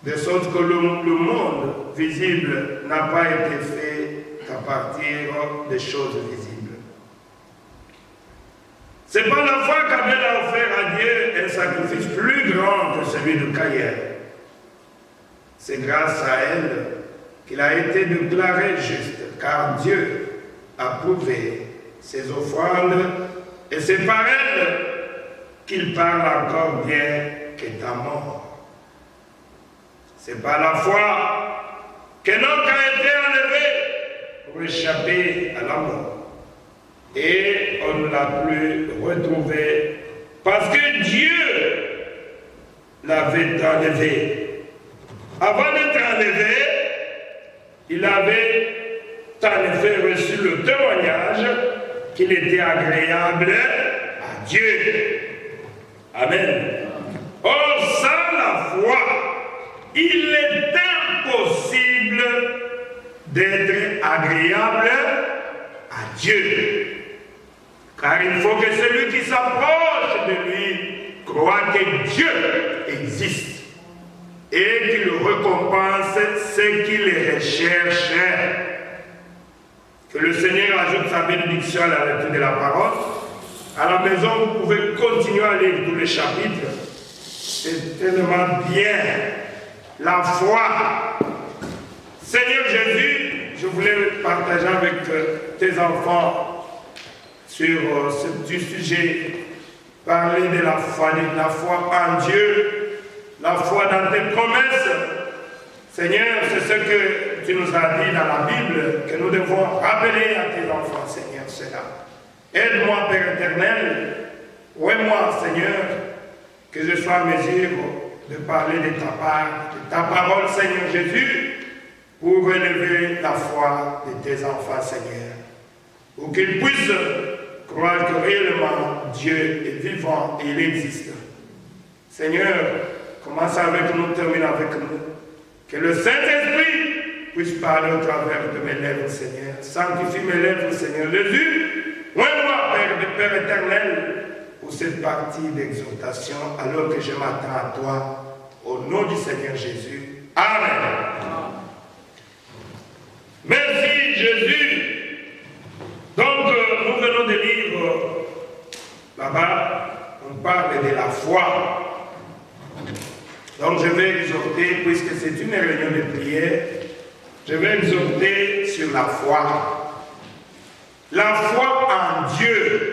De sorte que le monde visible n'a pas été fait qu'à partir des choses visibles. C'est par la foi qu'Abel a offert à Dieu un sacrifice plus grand que celui de Caïn. C'est grâce à elle qu'il a été déclaré juste, car Dieu a prouvé ses offrandes et c'est par elle qu'il parle encore bien qu'étant mort. C'est par la foi qu'Enoch a été enlevé pour échapper à la mort. Et on ne l'a plus retrouvé parce que Dieu l'avait enlevé. Avant d'être enlevé, il avait en effet reçu le témoignage qu'il était agréable à Dieu. Amen. Or, sans la foi, il est impossible d'être agréable à Dieu. Car il faut que celui qui s'approche de lui croit que Dieu existe et qu'il récompense ceux qui les recherchent. Que le Seigneur ajoute sa bénédiction à la lecture de la parole. À la maison, vous pouvez continuer à lire tous les chapitres. C'est tellement bien. La foi. Seigneur Jésus, je voulais partager avec tes enfants sur ce petit sujet. Parler de la foi en Dieu, la foi dans tes promesses. Seigneur, c'est ce que tu nous as dit dans la Bible, que nous devons rappeler à tes enfants, Seigneur, cela. Aide-moi, Père éternel, ouais-moi, Seigneur, que je sois en mesure de parler de ta part, de ta parole, Seigneur Jésus, pour relever la foi de tes enfants, Seigneur. Pour qu'ils puissent croire que réellement Dieu est vivant et il existe. Seigneur, commence avec nous, termine avec nous. Que le Saint-Esprit puisse parler au travers de mes lèvres, Seigneur. Sanctifie mes lèvres, Seigneur Jésus. Moi, Père éternel, pour cette partie d'exhortation, alors que je m'attends à toi, au nom du Seigneur Jésus. Amen. Merci Jésus. Donc, nous venons de lire, là-bas, on parle de la foi. Donc, je vais exhorter, puisque c'est une réunion de prière, je vais exhorter sur la foi. La foi en Dieu.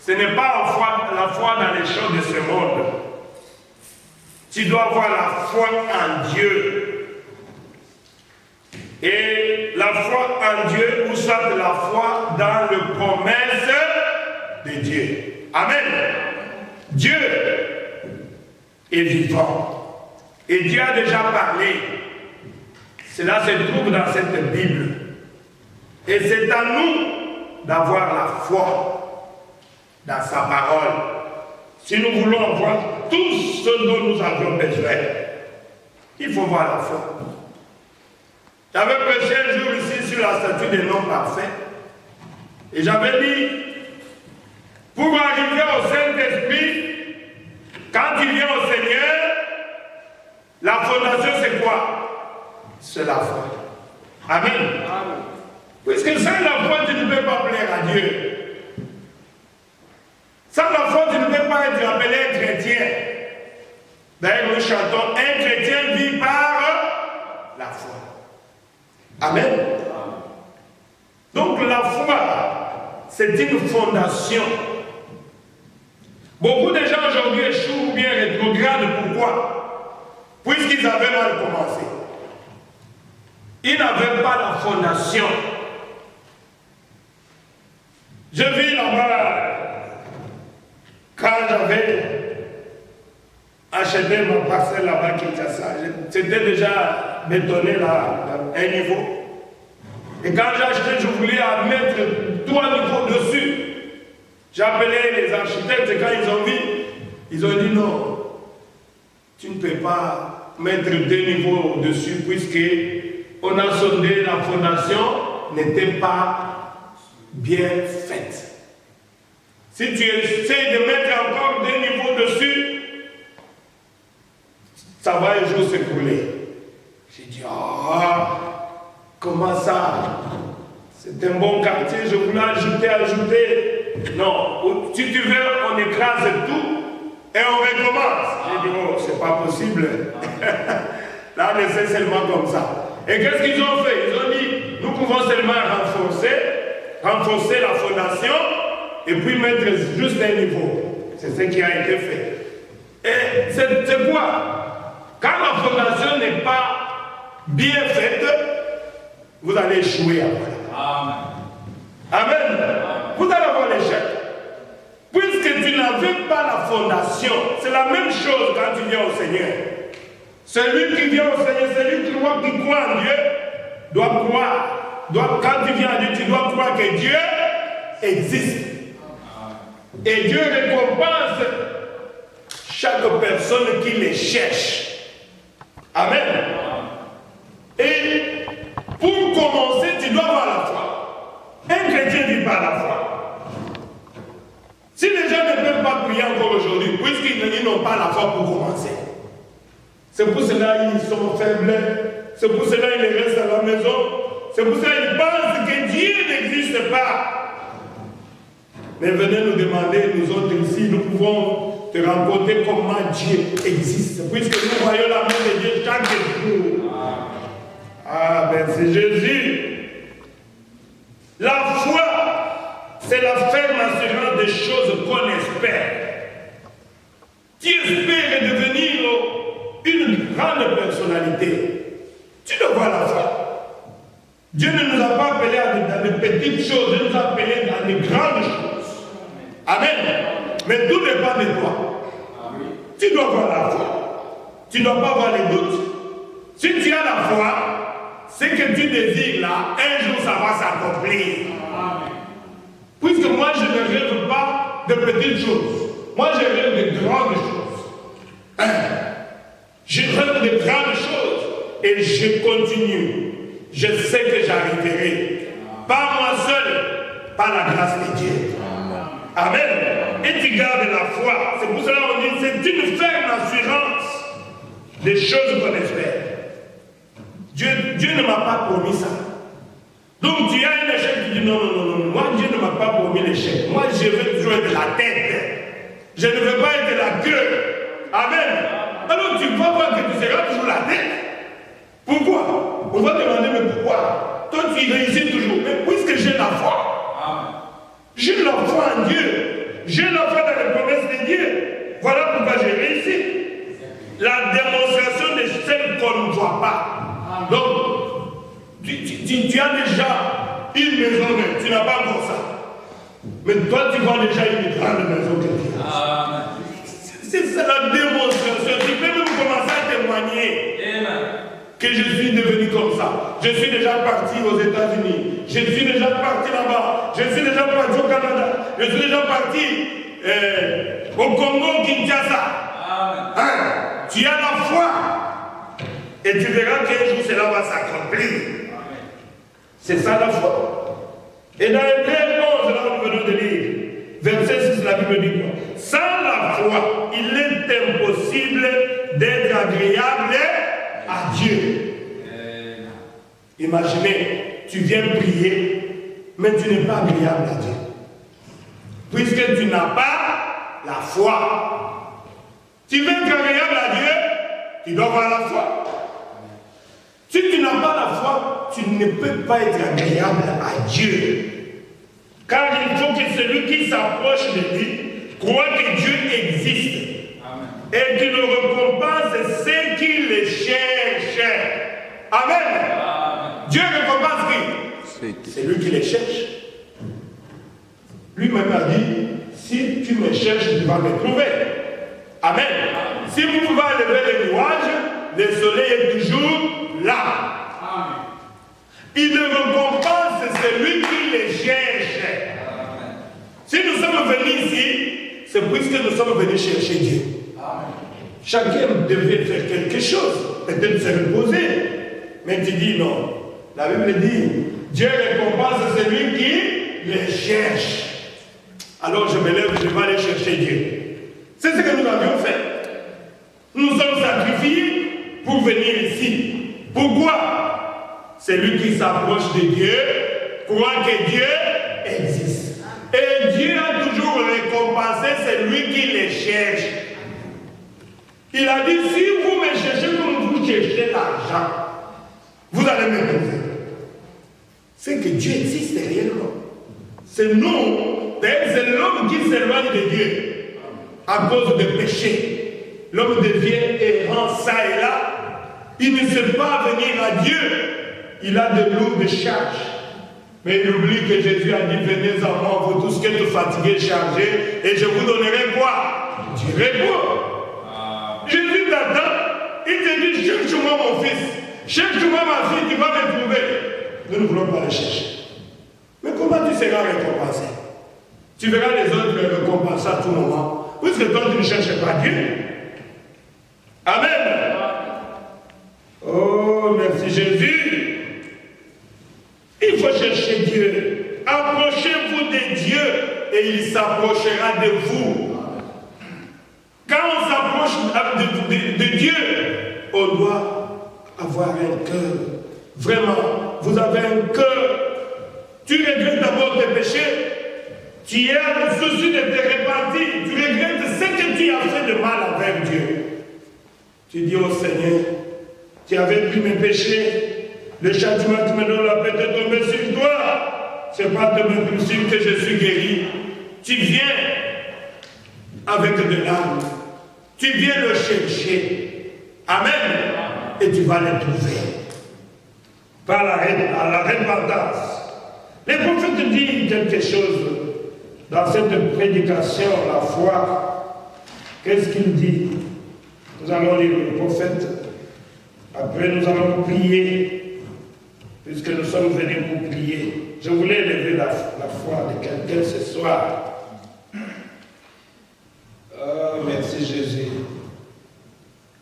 Ce n'est pas la foi dans les choses de ce monde. Tu dois avoir la foi en Dieu. Et la foi en Dieu, ou soit de la foi dans les promesses de Dieu. Amen. Dieu est vivant. Et Dieu a déjà parlé. Cela se trouve dans cette Bible. Et c'est à nous d'avoir la foi dans sa parole. Si nous voulons avoir tout ce dont nous avons besoin, il faut voir la foi. J'avais prêché un jour ici sur la statue des noms parfaits. Et j'avais dit, pour arriver au Saint-Esprit, quand il vient au Seigneur, la fondation c'est quoi? C'est la foi. Amen. Amen. Puisque sans la foi, tu ne peux pas plaire à Dieu. Sans la foi, tu ne peux pas être appelé un chrétien. D'ailleurs, nous chantons, un chrétien vit par la foi. Amen. Donc la foi, c'est une fondation. Beaucoup de gens aujourd'hui échouent ou bien rétrogradent. Pourquoi? Puisqu'ils avaient mal commencé. Ils n'avaient pas la fondation. Je vis là-bas, quand j'avais acheté ma parcelle là-bas, Kinshasa, c'était déjà bétonné là, à un niveau. Et quand j'ai acheté, je voulais mettre 3 niveaux dessus. J'ai appelé les architectes et quand ils ont vu, ils ont dit non, tu ne peux pas mettre 2 niveaux dessus puisque on a sondé, la fondation n'était pas bien faite. Si tu essaies de mettre encore 2 niveaux dessus, ça va un jour s'écrouler. J'ai dit, comment ça? C'est un bon quartier, je voulais ajouter. Non, si tu veux, on écrase tout et on recommence. J'ai dit, oh, c'est pas possible. Là, on essaie seulement comme ça. Et qu'est-ce qu'ils ont fait? Ils ont dit, nous pouvons seulement renforcer la fondation et puis mettre juste un niveau. C'est ce qui a été fait. Et c'est quoi? Quand la fondation n'est pas bien faite, vous allez échouer après. Amen. Amen. Vous allez avoir l'échec. Puisque tu n'avais pas la fondation, c'est la même chose quand tu viens au Seigneur. Celui qui vient au Seigneur, celui qui croit en Dieu, doit croire. Quand tu viens à Dieu, tu dois croire que Dieu existe. Et Dieu récompense chaque personne qui les cherche. Amen. Et pour commencer, tu dois avoir la foi. Un chrétien ne vit pas la foi. Si les gens ne peuvent pas prier encore aujourd'hui, puisqu'ils n'ont pas la foi pour commencer, c'est pour cela qu'ils sont faibles, c'est pour cela qu'ils restent à la maison, c'est pour cela qu'ils pensent que Dieu n'existe pas. Mais venez nous demander, nous autres ici, nous pouvons te rencontrer comment Dieu existe, puisque nous voyons la main de Dieu chaque jour. Ah, merci Jésus. La foi, c'est la ferme assurance des choses qu'on espère. Tu espères devenir une grande personnalité. Tu dois voir la foi. Dieu ne nous a pas appelés à des petites choses, Dieu nous a appelés à des grandes choses. Amen. Mais tout dépend de toi. Tu dois avoir la foi. Tu ne dois pas avoir les doutes. Si tu as la foi, ce que tu désires là, un jour ça va s'accomplir. Puisque moi je ne rêve pas de petites choses. Moi je rêve de grandes choses. Je rêve de grandes choses. Et je continue. Je sais que j'arriverai. Pas moi seul, par la grâce de Dieu. Amen. Et tu gardes la foi. C'est pour cela qu'on dit c'est une ferme assurance des choses qu'on espère. Dieu ne m'a pas promis ça. Donc tu as un échec, tu dis non, non, non, non. Moi Dieu ne m'a pas promis l'échec. Moi je veux toujours être la tête. Je ne veux pas être la queue. Amen. Alors tu vas voir que tu seras toujours la tête. Pourquoi? On va demander mais pourquoi? Toi tu réussis toujours. Mais puisque j'ai la foi, j'ai la foi en Dieu, j'ai la foi dans les promesses de Dieu. Voilà pourquoi j'ai réussi. La démonstration de celles qu'on ne voit pas. Donc, tu as déjà une maison, mais tu n'as pas encore ça. Mais toi tu vois déjà une grande maison que tu as. C'est ça la démonstration. Tu peux même commencer à témoigner. Que je suis devenu comme ça. Je suis déjà parti aux États-Unis. Je suis déjà parti là-bas. Je suis déjà parti au Canada. Je suis déjà parti au Congo, Kinshasa. Hein? Tu as la foi. Et tu verras qu'un jour cela va s'accomplir. C'est ça la foi. Et dans Hébreux 11, là où nous venons de lire, verset 6, la Bible dit quoi? Sans la foi, il est impossible d'être agréable à Dieu. Imaginez, tu viens prier, mais tu n'es pas agréable à Dieu. Puisque tu n'as pas la foi. Tu veux être agréable à Dieu, tu dois avoir la foi. Si tu n'as pas la foi, tu ne peux pas être agréable à Dieu. Car il faut que celui qui s'approche de lui croit que Dieu existe. Amen. Et qu'il récompense ceux qui le cherchent. Amen. Amen. Dieu récompense qui? C'est lui qui les cherche. Lui-même a dit, si tu me cherches, tu vas me trouver. Amen. Si vous pouvez lever les nuages, le soleil est toujours là. Amen. Il récompense celui qui les cherche. Amen. Si nous sommes venus ici, c'est puisque nous sommes venus chercher Dieu. Amen. Chacun devait faire quelque chose, peut-être se reposer. Mais tu dis non. La Bible dit, Dieu récompense celui qui les cherche. Alors je me lève, je vais aller chercher Dieu. C'est ce que nous avions fait. Nous sommes sacrifiés pour venir ici. Pourquoi? Celui qui s'approche de Dieu croit que Dieu existe. Et Dieu a toujours récompensé celui qui les cherche. Il a dit, si vous me cherchez comme vous cherchez l'argent, vous allez me trouver. C'est que Dieu existe réellement. C'est nous, c'est l'homme qui s'éloigne de Dieu à cause du péché. L'homme devient errant ça et là. Il ne sait pas venir à Dieu. Il a de lourdes charges. Mais il oublie que Jésus a dit, venez à moi, vous tous qui êtes fatigués, chargés, et je vous donnerai quoi? Du repos. Jésus t'attend, il te dit, cherche-moi mon fils, cherche-moi ma fille, tu vas me trouver. Nous ne voulons pas le chercher. Mais comment tu seras récompensé? Tu verras les autres le récompenser à tout moment. Puisque toi, tu ne cherches pas Dieu. Amen. Oh, merci Jésus. Il faut chercher Dieu. Approchez-vous de Dieu et il s'approchera de vous. Quand on s'approche de Dieu, on doit avoir un cœur. Vraiment, vous avez un cœur. Tu regrettes d'abord tes péchés. Tu as le souci de te repentir. Tu regrettes ce que tu as fait de mal envers Dieu. Tu dis au Seigneur, tu avais pris mes péchés. Le châtiment que tu me donnes la paix de tomber sur toi. Ce n'est pas de me dire que je suis guéri. Tu viens avec de l'âme. Tu viens le chercher. Amen. Et tu vas le trouver. Par la repentance. Les prophètes disent quelque chose dans cette prédication, la foi. Qu'est-ce qu'il dit? Nous allons lire le prophète. Après, nous allons prier, puisque nous sommes venus pour prier. Je voulais élever la foi de quelqu'un ce soir. Oh, merci Jésus.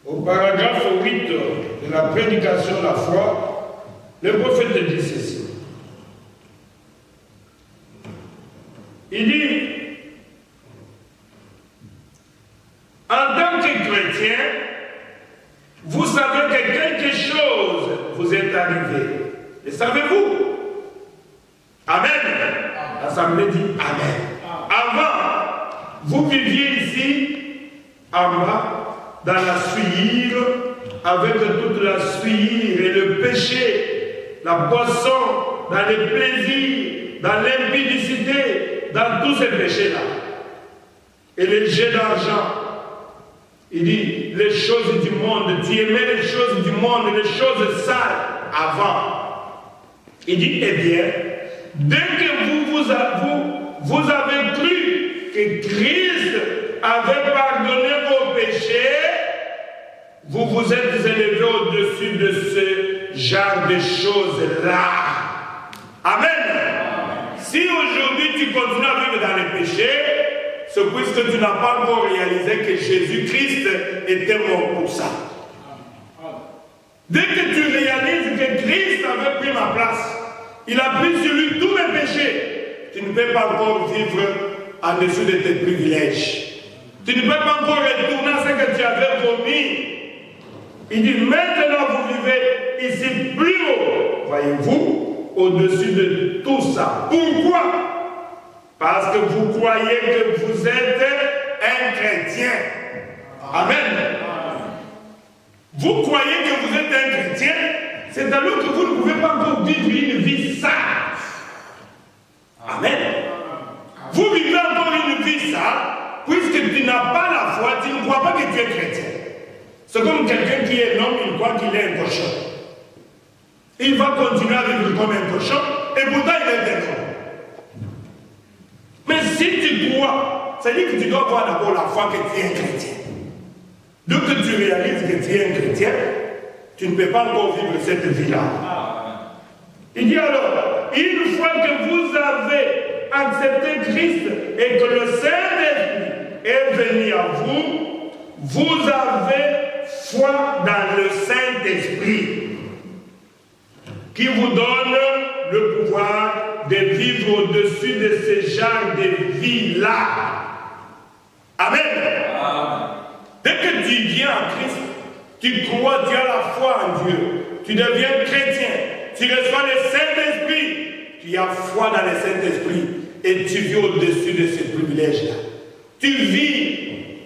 Au paragraphe 8 de la prédication de la foi, le prophète dit ceci. Il dit, en tant que chrétien, vous savez que quelque chose vous est arrivé. Le savez-vous? Amen. L'Assemblée dit Amen. Avant, vous viviez ici, en bas, dans la souillure, avec toute la souillure et le péché, la boisson, dans les plaisirs, dans l'impudicité, dans tous ces péchés-là. Et les jets d'argent. Il dit, les choses du monde, tu aimais les choses du monde, les choses sales avant. Il dit, eh bien, dès que vous avez cru que Christ avait pardonné vos péchés, vous vous êtes élevé au-dessus de ce genre de choses-là. Amen. Si aujourd'hui tu continues à vivre dans les péchés, c'est puisque tu n'as pas encore réalisé que Jésus-Christ était mort pour ça. Dès que tu réalises que Christ avait pris ma place, il a pris sur lui tous mes péchés, tu ne peux pas encore vivre en dessous de tes privilèges. Tu ne peux pas encore retourner à ce que tu avais promis. Il dit, maintenant vous vivez ici plus haut, voyez-vous, au-dessus de tout ça. Pourquoi? Parce que vous croyez que vous êtes un chrétien. Amen. Vous croyez que vous êtes un chrétien, c'est alors que vous ne pouvez pas encore vivre une vie sale. Amen. Vous vivez encore une vie sale, puisque tu n'as pas la foi, tu ne crois pas que tu es chrétien. C'est comme quelqu'un qui est homme, il croit qu'il est un cochon. Il va continuer à vivre comme un cochon, et pourtant il est un homme. Mais si tu crois, c'est-à-dire que tu dois avoir d'abord la foi que tu es un chrétien. Dès que tu réalises que tu es un chrétien, tu ne peux pas encore vivre cette vie-là. Il dit alors, une fois que vous avez accepté Christ et que le Saint-Esprit est venu à vous, vous avez foi dans le Saint-Esprit qui vous donne le pouvoir de vivre au-dessus de ce genre de vie-là. Amen. Dès que tu viens en Christ, tu crois, tu as la foi en Dieu, tu deviens chrétien, tu reçois le Saint-Esprit, tu as foi dans le Saint-Esprit et tu vis au-dessus de ces privilèges-là. Tu vis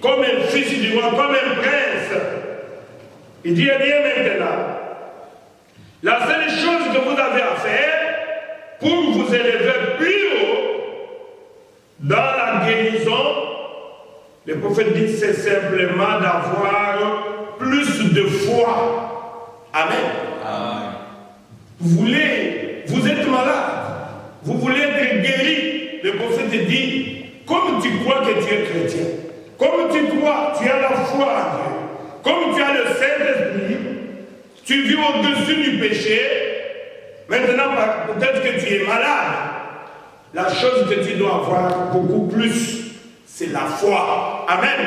comme un fils du roi, comme un prince. Il dit, eh bien maintenant, la seule chose que vous avez à faire pour vous élever plus haut dans la guérison, le prophète dit, c'est simplement d'avoir plus de foi. Amen. Vous êtes malade, vous voulez être guéri. Le prophète dit, comme tu crois que tu es chrétien, comme tu crois, tu as la foi en Dieu, comme tu as le Saint-Esprit, tu vis au-dessus du péché. Maintenant, peut-être que tu es malade. La chose que tu dois avoir beaucoup plus, c'est la foi. Amen.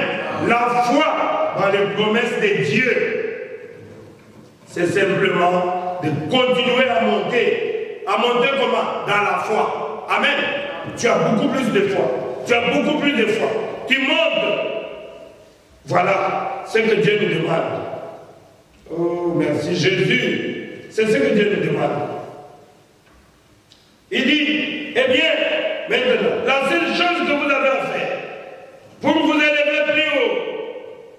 La foi dans les promesses de Dieu. C'est simplement de continuer à monter. À monter comment? Dans la foi. Amen. Tu as beaucoup plus de foi. Tu as beaucoup plus de foi. Tu montes. Voilà ce que Dieu nous demande. Oh, merci Jésus. C'est ce que Dieu nous demande. Il dit, eh bien, maintenant, la seule chose que vous avez à faire pour vous élever plus haut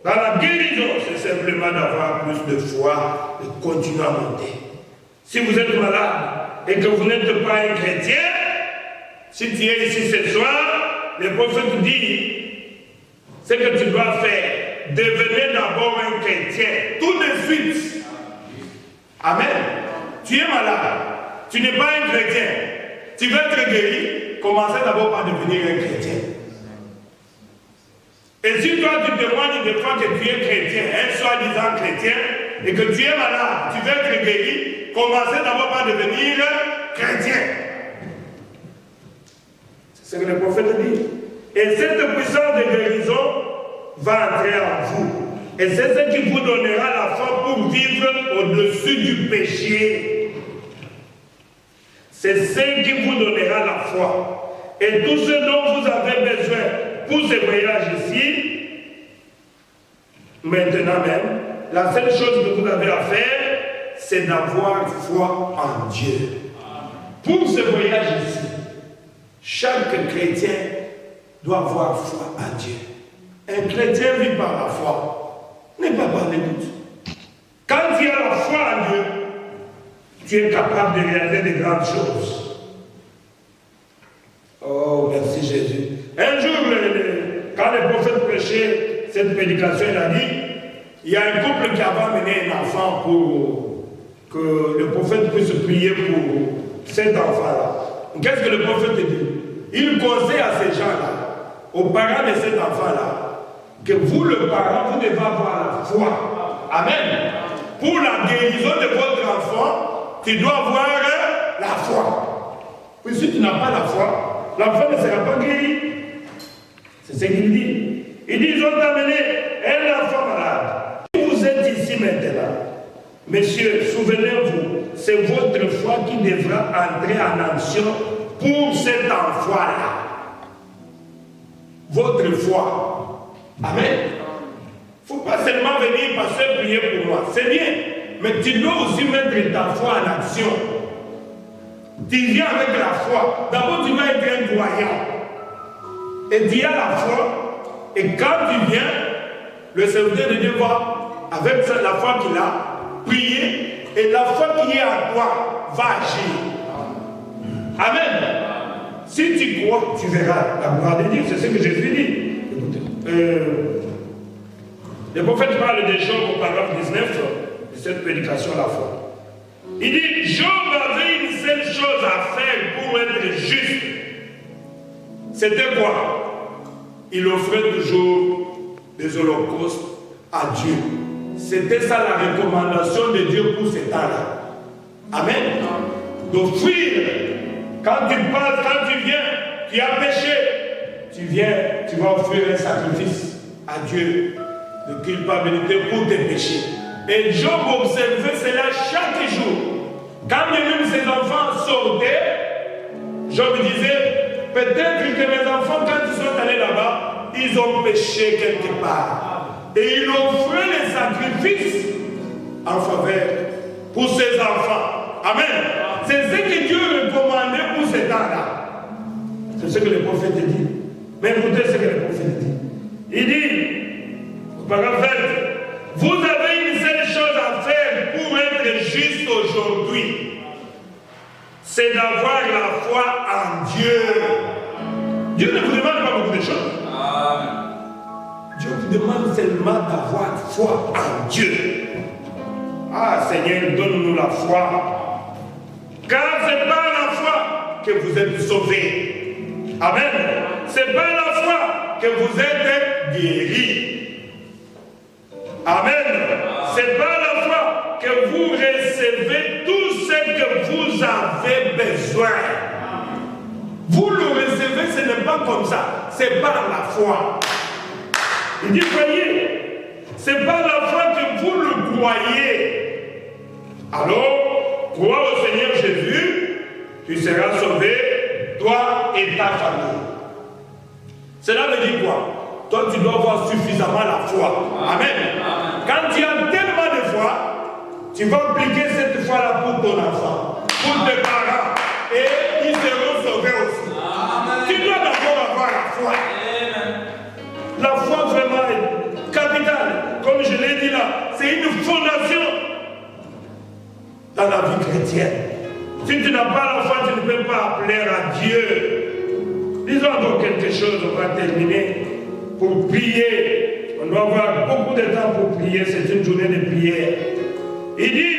dans la guérison, c'est simplement d'avoir plus de foi et de continuer à monter. Si vous êtes malade et que vous n'êtes pas un chrétien, si tu es ici ce soir, le prophète dit, ce que tu dois faire, devenez d'abord un chrétien, tout de suite. Amen. Tu es malade, tu n'es pas un chrétien. Tu veux être guéri, commencez d'abord par devenir un chrétien. Et si toi tu témoignes des fois que tu es chrétien, un soi-disant chrétien, et que tu es malade, tu veux être guéri, commencez d'abord par devenir chrétien. C'est ce que le prophète dit. Et cette puissance de guérison va entrer en vous. Et c'est ce qui vous donnera la foi pour vivre au-dessus du péché. C'est ce qui vous donnera la foi. Et tout ce dont vous avez besoin pour ce voyage ici, maintenant même, la seule chose que vous avez à faire, c'est d'avoir foi en Dieu. Pour ce voyage ici, chaque chrétien doit avoir foi en Dieu. Un chrétien vit par la foi. N'est pas par les doutes. Quand tu as la foi en Dieu, tu es capable de réaliser de grandes choses. Oh, merci Jésus. Un jour, quand le prophète prêchait cette prédication, il a dit, il y a un couple qui avait amené un enfant pour que le prophète puisse prier pour cet enfant-là. Qu'est-ce que le prophète dit? Il conseille à ces gens-là, aux parents de cet enfant-là, que vous, le parent, vous devez avoir la foi. Amen. Pour la guérison de votre enfant, tu dois avoir la foi. Puis si tu n'as pas la foi, l'enfant ne sera pas guéri. C'est ce qu'il dit. Il dit, ils ont amené un enfant malade. Si vous êtes ici maintenant, messieurs, souvenez-vous, c'est votre foi qui devra entrer en action pour cet enfant-là. Votre foi. Amen. Il ne faut pas seulement venir passer prier pour moi. C'est bien. Mais tu dois aussi mettre ta foi en action. Tu viens avec la foi. D'abord, tu vas être un croyant. Et tu as la foi. Et quand tu viens, le serviteur de Dieu va, avec la foi qu'il a, prier. Et la foi qui est en toi va agir. Amen. Si tu crois, tu verras la gloire de Dieu. C'est ce que Jésus dit. Le prophète parle de Job au paragraphe 19 de cette prédication à la foi. Il dit, Job avait une seule chose à faire pour être juste. C'était quoi? Il offrait toujours des holocaustes à Dieu. C'était ça la recommandation de Dieu pour ces temps-là. Amen. D'offrir. Quand tu passes, quand tu viens, tu as péché. Tu viens, tu vas offrir un sacrifice à Dieu de culpabilité pour tes péchés. Et Job observait cela chaque jour. Quand même ses enfants sortaient, Job disait, peut-être que mes enfants, quand ils sont allés là-bas, ils ont péché quelque part. Et il offrait les sacrifices en faveur pour ses enfants. Amen. C'est ce que Dieu recommandait pour ces temps-là. C'est ce que le prophète dit. Mais écoutez ce que le prophète dit. Il dit, paragraphe 20, vous avez une seule chose à faire pour être juste aujourd'hui. C'est d'avoir la foi en Dieu. Dieu ne vous demande pas beaucoup de choses. Dieu vous demande seulement d'avoir foi en Dieu. Ah Seigneur, donne-nous la foi. Car c'est par la foi que vous êtes sauvés. Amen. C'est par la foi que vous êtes guéris. Amen. C'est par la foi que vous recevez tout ce que vous avez besoin. Vous le recevez, ce n'est pas comme ça. C'est par la foi. Il dit, voyez, c'est par la foi que vous le croyez. Alors, crois au Seigneur Jésus, tu seras sauvé, toi et ta famille. Cela veut dire quoi? Toi, tu dois avoir suffisamment la foi. Amen. Quand tu as tellement de foi, tu vas appliquer cette foi-là pour ton enfant, pour tes parents, et ils seront sauvés aussi. Amen. Tu dois d'abord avoir la foi. Amen. La foi vraiment est capitale. Comme je l'ai dit là, c'est une fondation dans la vie chrétienne. Si tu n'as pas la foi, tu ne peux pas appeler à Dieu. Disons encore quelque chose, on va terminer. Pour prier, on doit avoir beaucoup de temps pour prier, c'est une journée de prière. Il dit,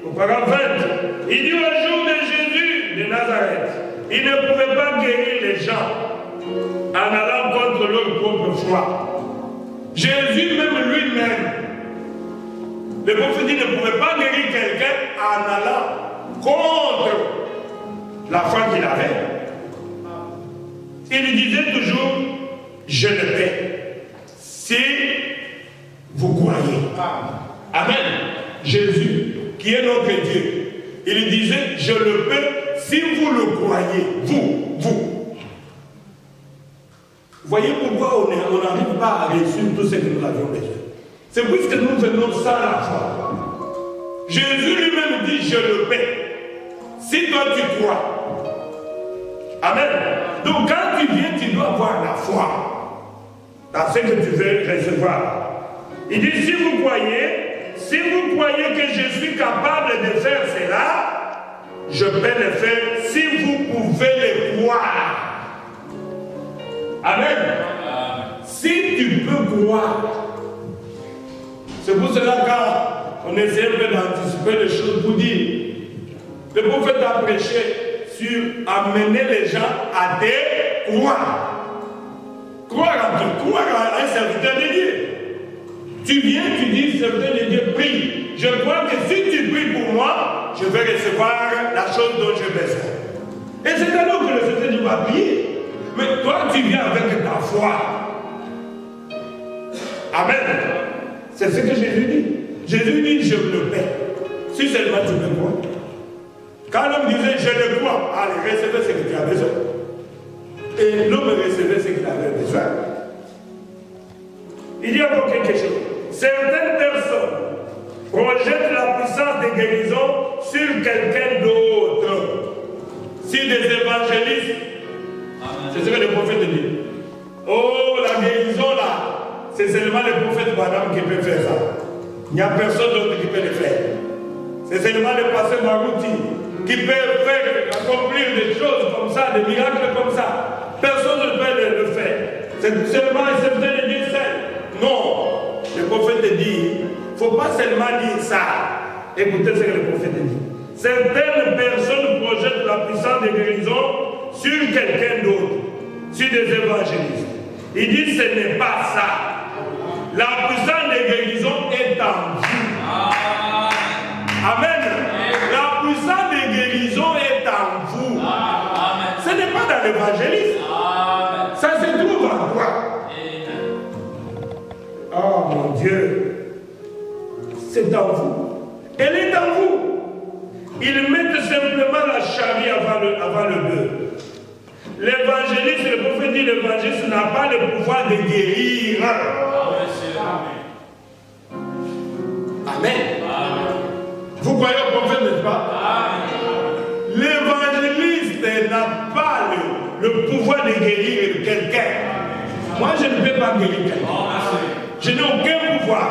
au paragraphe 20, il dit au jour de Jésus de Nazareth, il ne pouvait pas guérir les gens en allant contre leur propre foi. Jésus même lui-même, le prophète dit, ne pouvait pas guérir quelqu'un en allant contre la foi qu'il avait. Il lui disait toujours, je le paie, si vous croyez. Amen. Jésus, qui est notre Dieu, il lui disait, je le paie si vous le croyez. Vous. Voyez pourquoi on n'arrive pas à réussir tout ce que nous avions besoin. C'est puisque nous venons sans la foi. Jésus lui-même dit, je le paie. Si toi tu crois. Amen. Donc quand tu viens, tu dois avoir la foi dans ce que tu veux recevoir. Il dit, si vous croyez que je suis capable de faire cela, je peux le faire si vous pouvez le croire. Amen. Si tu peux croire. C'est pour cela qu'on essaie un peu d'anticiper les choses pour dire. Le prophète a prêché sur amener les gens à te croire. Croire à un serviteur de Dieu. Tu viens, tu dis, serviteur de Dieu, prie. Je crois que si tu pries pour moi, je vais recevoir la chose dont j'ai besoin. Et c'est alors que le serviteur dit, va prier. Mais toi, tu viens avec ta foi. Amen. C'est ce que Jésus dit. Jésus dit, je le paie. Si seulement tu me crois. Quand l'homme disait, je le crois, allez, recevez ce que tu as besoin. Et l'homme recevait ce qu'il avait besoin. Il y a encore quelque chose. Certaines personnes projettent la puissance de guérison sur quelqu'un d'autre. Si des évangélistes, c'est ce que le prophète dit. Oh, la guérison là, c'est seulement le prophète Madame qui peut faire ça. Il n'y a personne d'autre qui peut le faire. C'est seulement le pasteur Marouti qui peut accomplir des choses comme ça, des miracles comme ça. Personne ne peut le faire. C'est seulement le serviteur de Dieu seul. Non. Le prophète dit, il ne faut pas seulement dire ça. Écoutez ce que le prophète dit. Certaines personnes projettent la puissance de guérison sur quelqu'un d'autre, sur des évangélistes. Il dit, ce n'est pas ça. La puissance de guérison est en vous. Amen. La puissance de guérison est en vous. Ce n'est pas dans l'évangélisme. Ça se trouve en toi. Oh mon Dieu. C'est en vous. Elle est en vous. Ils mettent simplement la charrue avant le bœuf. L'évangéliste, le prophète dit, l'évangéliste n'a pas le pouvoir de guérir. Amen. Vous croyez au prophète, n'est-ce pas? L'évangéliste n'a pas le pouvoir de guérir quelqu'un. Moi, je ne peux pas guérir quelqu'un. Je n'ai aucun pouvoir.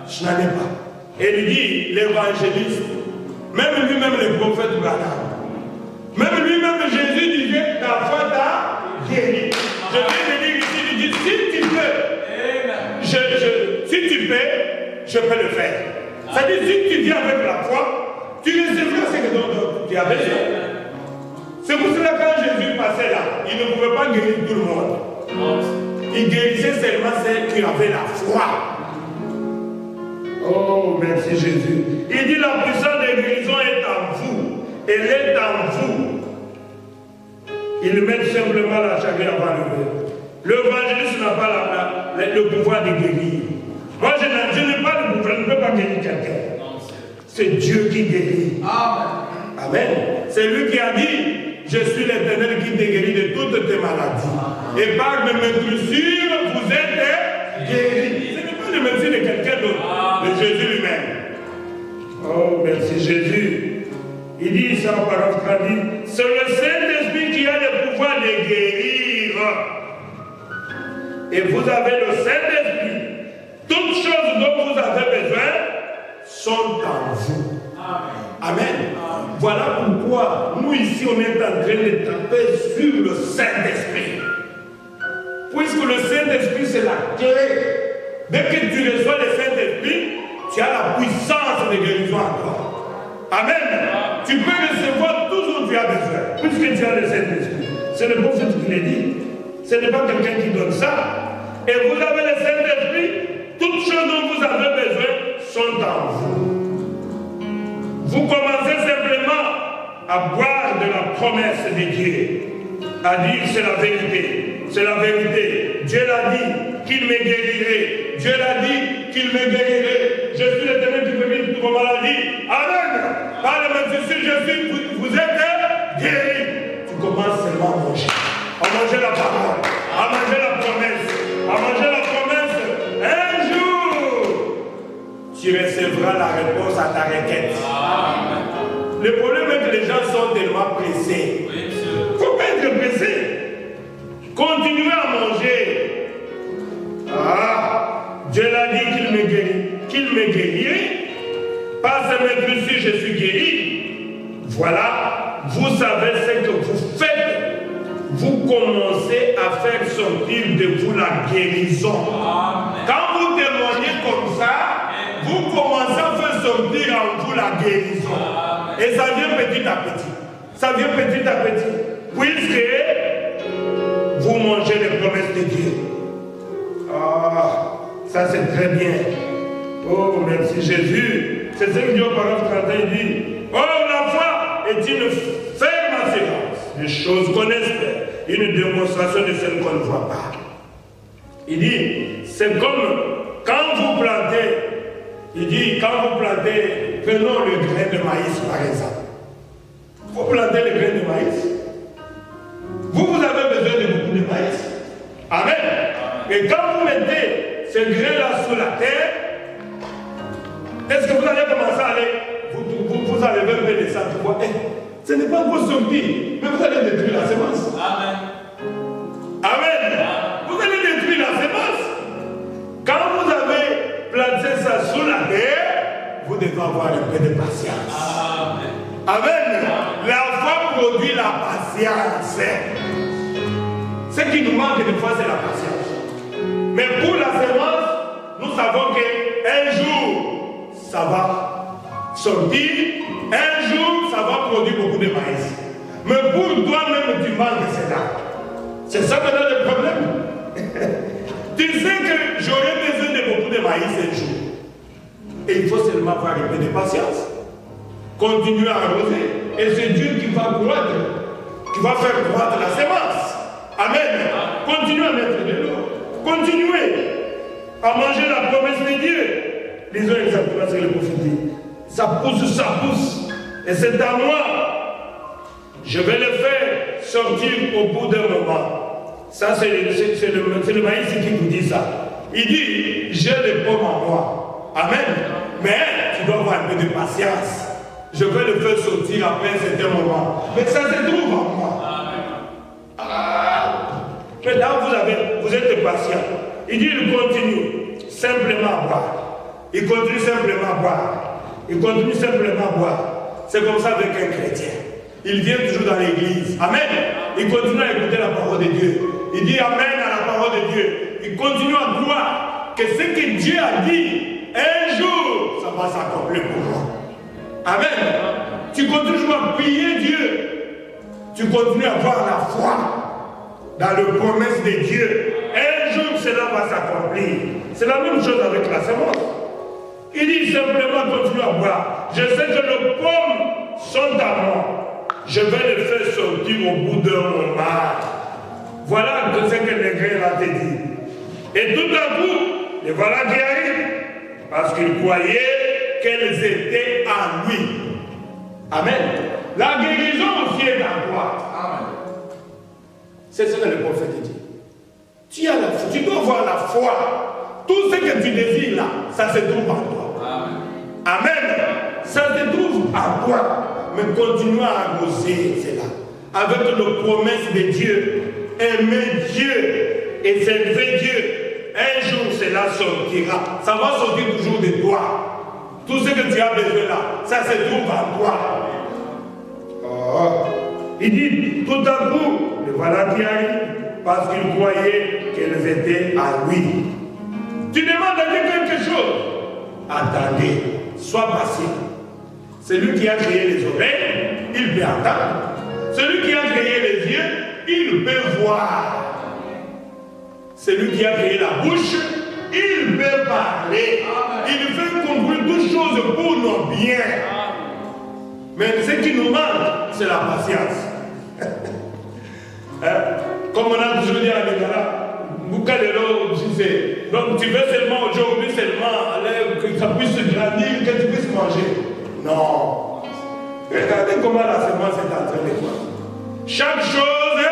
Je n'en ai pas. Et il dit, l'évangéliste, même lui-même le prophète Branham, même lui-même Jésus disait, ta foi t'a guéri. Je viens de dire ici, il dit, si tu peux, si tu peux, je peux le faire. C'est-à-dire, si tu viens avec la foi, tu recevras ce que tu as besoin. C'est pour cela que quand Jésus passait là, il ne pouvait pas guérir tout le monde. Il guérissait seulement ceux qui avaient la foi. Oh, merci Jésus. Il dit, la puissance de guérison est en vous. Elle est en vous. Ils mettent simplement la charrue avant le bœuf. L'évangéliste n'a pas le pouvoir de guérir. Moi, je n'ai pas le pouvoir, je ne peux pas guérir quelqu'un. C'est Dieu qui guérit. Amen. Amen. C'est lui qui a dit, je suis l'Éternel qui te guérit de toutes tes maladies. Et par mes meurtrissures, vous êtes guéris. Ce n'est pas le merci de quelqu'un d'autre, de Jésus lui-même. Oh, merci Jésus. Il dit ça en parole traduite, c'est le Saint-Esprit qui a le pouvoir de guérir. Et vous avez le Saint-Esprit. Toutes choses dont vous avez besoin sont en vous. Amen. Voilà pourquoi nous ici on est en train de taper sur le Saint-Esprit. Puisque le Saint-Esprit c'est la clé. Dès que tu reçois le Saint-Esprit, tu as la puissance de guérison en toi. Amen. Tu peux recevoir tout ce dont tu as besoin, puisque tu as le Saint-Esprit. C'est le prophète qui l'a dit. Ce n'est pas quelqu'un qui donne ça. et vous avez le Saint-Esprit, toutes choses dont vous avez besoin sont en vous. Vous commencez simplement à boire de la promesse de Dieu, à dire c'est la vérité, c'est la vérité. Dieu l'a dit qu'il me guérirait, Dieu l'a dit qu'il me guérirait. Je suis l'Éternel qui guérit toutes vos maladies. Amen. Par le même Jésus, vous êtes guéris. Tu commences seulement à manger la parole, à manger la promesse, à manger la promesse. Un jour, tu recevras la réponse à ta requête. Le problème est que les gens sont tellement pressés. Il ne faut pas être pressé. Continuez à manger. Ah, Dieu l'a dit qu'il me guérirait. Pas seulement que si je suis guéri. Voilà, vous savez ce que vous faites. Vous commencez à faire sortir de vous la guérison. Amen. Quand vous témoignez comme ça, vous commencez à faire sortir en vous la guérison. Amen. Et ça vient petit à petit. Ça vient petit à petit. Puisque vous mangez les promesses de Dieu. Ah, ça c'est très bien. Oh, merci Jésus. C'est ce que Dieu au paragraphe 31 dit. Oh, la foi est une ferme assurance des choses qu'on espère, une démonstration de celles qu'on ne voit pas. Il dit, c'est comme quand vous plantez, il dit, quand vous plantez, prenons le grain de maïs par exemple. Vous plantez le grain de maïs. Vous avez besoin de beaucoup de maïs. Amen. Et quand vous mettez ce grain-là sous la terre, est-ce que vous allez commencer à aller, vous allez même un peu de ça, tu vois, ce n'est pas encore sorti, mais vous allez détruire la semence. Amen. Amen. Vous allez détruire la semence. Quand vous avez planté ça sous la terre, vous devez avoir un peu de patience. Amen. Amen. La foi produit la patience. Ce qui nous manque des fois, c'est la patience. Mais pour la semence, nous savons qu'un jour, ça va sortir. Un jour, ça va produire beaucoup de maïs. Mais pour toi-même, tu manques cela. C'est ça maintenant le problème. Tu sais que j'aurais besoin de beaucoup de maïs un jour. Et il faut seulement avoir un peu de patience. Continuer à arroser. Et c'est Dieu qui va croître, qui va faire croître la semence. Amen. Continuez à mettre de l'eau. Continuez à manger la promesse de Dieu. Lisons exactement ce que le prophète dit. Ça pousse. Et c'est à moi. Je vais le faire sortir au bout d'un moment. Ça, c'est le maïs qui vous dit ça. Il dit, j'ai les pommes en moi. Amen. Mais tu dois avoir un peu de patience. Je vais le faire sortir après un certain moment. Mais ça se trouve en moi. Mais là, vous êtes patient. Il dit, il continue simplement à boire. Il continue simplement à boire. Il continue simplement à boire. C'est comme ça avec un chrétien. Il vient toujours dans l'église. Amen. Il continue à écouter la parole de Dieu. Il dit Amen à la parole de Dieu. Il continue à croire que ce que Dieu a dit, un jour, ça va s'accomplir pour moi. Amen. Tu continues à prier Dieu. Tu continues à avoir la foi dans les promesses de Dieu. Un jour, cela va s'accomplir. C'est la même chose avec la semence. Il dit simplement continue à boire. Je sais que les pommes sont à moi. Je vais les faire sortir au bout d'un moment. Voilà ce que le grain a dit. Et tout à coup, les voilà qui arrivent. Parce qu'ils croyaient qu'elles étaient en lui. Amen. La guérison aussi est en toi. Amen. C'est ce que le prophète dit. Tu as la foi. Tu dois avoir la foi. Tout ce que tu désires là, ça se trouve en toi. Amen. Amen. Ça se trouve en toi. Mais continue à arroser cela. Avec les promesses de Dieu. Aimer Dieu et servir Dieu. Un jour, cela sortira. Ça va sortir toujours de toi. Tout ce que tu as besoin là, ça se trouve en toi. Oh. Il dit, tout à coup, le voilà qui arrive, parce qu'il croyait qu'elles étaient à lui. Tu demandes à Dieu quelque chose. Attendez, sois patient. Celui qui a créé les oreilles, il peut entendre. Celui qui a créé les yeux, il peut voir. celui qui a créé la bouche, il peut parler. Amen. Il fait comprendre toutes choses pour nos biens. Amen. Mais ce qui nous manque, c'est la patience. Hein? Comme on a toujours dit à Nicolas, donc tu veux seulement aujourd'hui que ça puisse grandir, que tu puisses manger. Non. Regardez comment la semence est en train de faire. Chaque chose